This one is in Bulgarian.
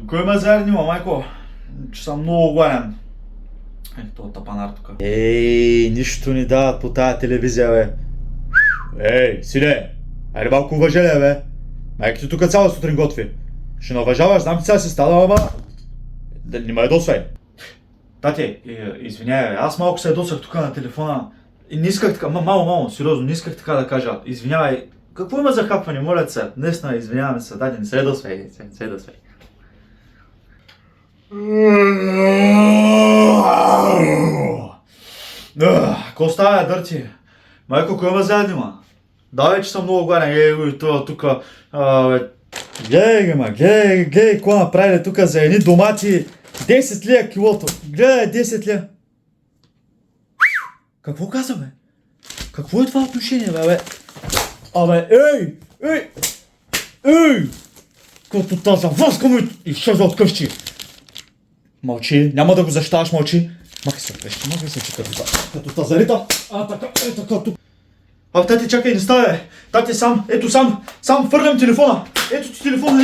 Кой ме заеднима, майко? Че съм много гладен. Ей, това тапанар тук. Ей, нищо ни дават по тая телевизия, бе. Ей, сине! Айде малко уважение, бе. Майка ти тук цяла сутрин готви. Ще наважаваш, знам ти сега си стала, ама... Не ме ядосвай. Тати, извинявай, аз малко се ядосах тук на телефона. И не исках така, мамо, сериозно, не исках така да кажа. Извинявай, какво има за хапване, моля се? Днесна, извиняваме се, Тати, не се ядосвай, не се ядосвай. Ко става, дърти? Майко, кой ме заеднима? Да, че съм много гладен, ей, това тука... Гледай, какво направили тука за едни домати. 10 лия килото. Гледай, 10 лия. Какво каза, бе? Какво е това отношение, бе? Абе, ей! Като таза връзкам и изчезва от къщи. Мълчи, няма да го защитаваш, мълчи. Махай се, че като тазарита. Така, тук. Тати, чакай, не става, бе. Тати, сам фърлям телефона. Ето ти телефона.